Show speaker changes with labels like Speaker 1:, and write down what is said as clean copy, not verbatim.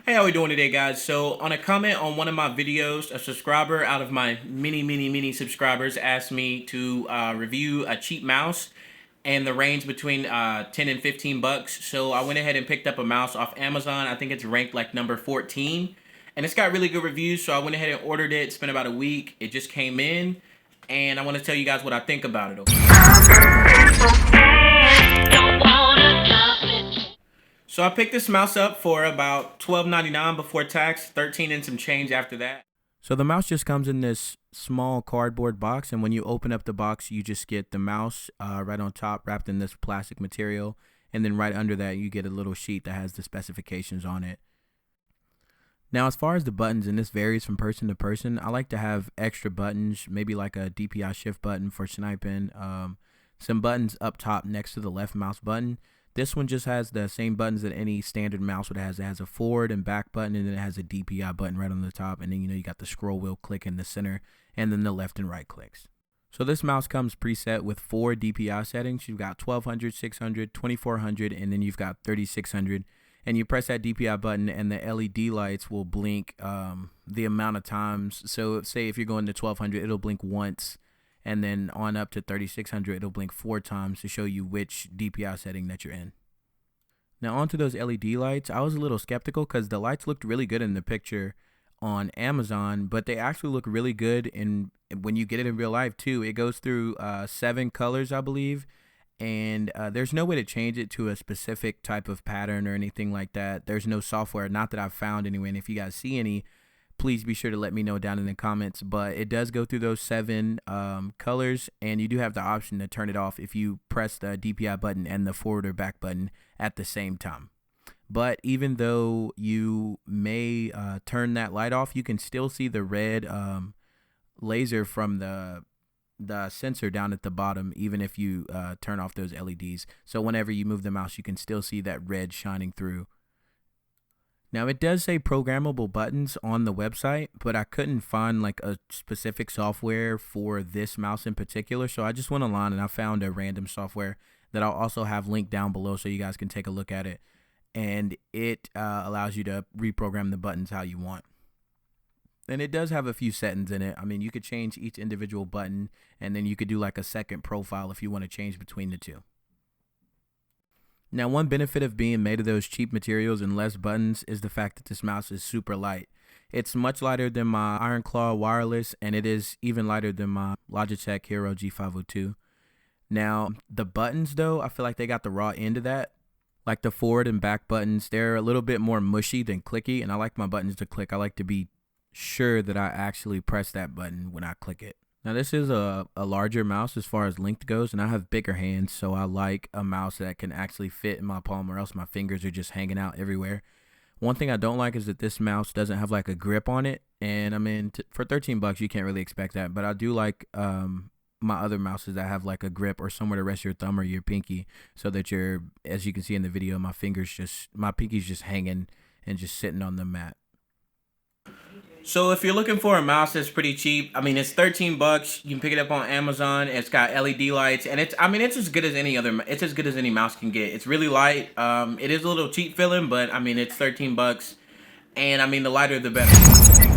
Speaker 1: Hey, how we doing today, guys? So on a comment on one of my videos, a subscriber out of my many subscribers asked me to review a cheap mouse and the range between 10 and 15 bucks. So I went ahead and picked up a mouse off Amazon. I think it's ranked like number 14 and it's got really good reviews. So I went ahead and ordered it. It's been about a week. It just came in and I want to tell you guys what I think about it. So I picked this mouse up for about $12.99 before tax, 13 and some change after that. So the mouse just comes in this small cardboard box, and when you open up the box, you just get the mouse right on top wrapped in this plastic material, and then right under that you get a little sheet that has the specifications on it. Now as far as the buttons, and this varies from person to person, I like to have extra buttons, maybe like a DPI shift button for sniping, some buttons up top next to the left mouse button. This one just has the same buttons that any standard mouse would have. It has a forward and back button, and then it has a DPI button right on the top, and then you got the scroll wheel click in the center, and then the left and right clicks. So this mouse comes preset with 4 DPI settings. You've got 1200, 600, 2400, and then you've got 3600. And you press that DPI button, and the LED lights will blink the amount of times. So say if you're going to 1200, it'll blink once. And then on up to 3600, it'll blink 4 times to show you which DPI setting that you're in. Now onto those LED lights, I was a little skeptical because the lights looked really good in the picture on Amazon, but they actually look really good when you get it in real life too. It goes through 7 colors, I believe, and there's no way to change it to a specific type of pattern or anything like that. There's no software, not that I've found anyway, and if you guys see any, please be sure to let me know down in the comments. But it does go through those 7 colors, and you do have the option to turn it off if you press the DPI button and the forward or back button at the same time. But even though you may turn that light off, you can still see the red laser from the sensor down at the bottom, even if you turn off those LEDs. So whenever you move the mouse, you can still see that red shining through. Now it does say programmable buttons on the website, but I couldn't find like a specific software for this mouse in particular. So I just went online and I found a random software that I'll also have linked down below so you guys can take a look at it. And it allows you to reprogram the buttons how you want. And it does have a few settings in it. I mean, you could change each individual button, and then you could do like a second profile if you want to change between the two. Now, one benefit of being made of those cheap materials and less buttons is the fact that this mouse is super light. It's much lighter than my Iron Claw wireless, and it is even lighter than my Logitech Hero G502. Now, the buttons, though, I feel like they got the raw end of that. Like the forward and back buttons, they're a little bit more mushy than clicky, and I like my buttons to click. I like to be sure that I actually press that button when I click it. Now this is a larger mouse as far as length goes, and I have bigger hands, so I like a mouse that can actually fit in my palm, or else my fingers are just hanging out everywhere. One thing I don't like is that this mouse doesn't have like a grip on it, and I mean for 13 bucks you can't really expect that, but I do like my other mouses that have like a grip or somewhere to rest your thumb or your pinky, so that you're, as you can see in the video, my pinky's just hanging and just sitting on the mat. So if you're looking for a mouse that's pretty cheap, I mean, it's 13 bucks. You can pick it up on Amazon. It's got LED lights, and it's as good as any mouse can get. It's really light. It is a little cheap feeling, but I mean, it's 13 bucks, and I mean, the lighter the better.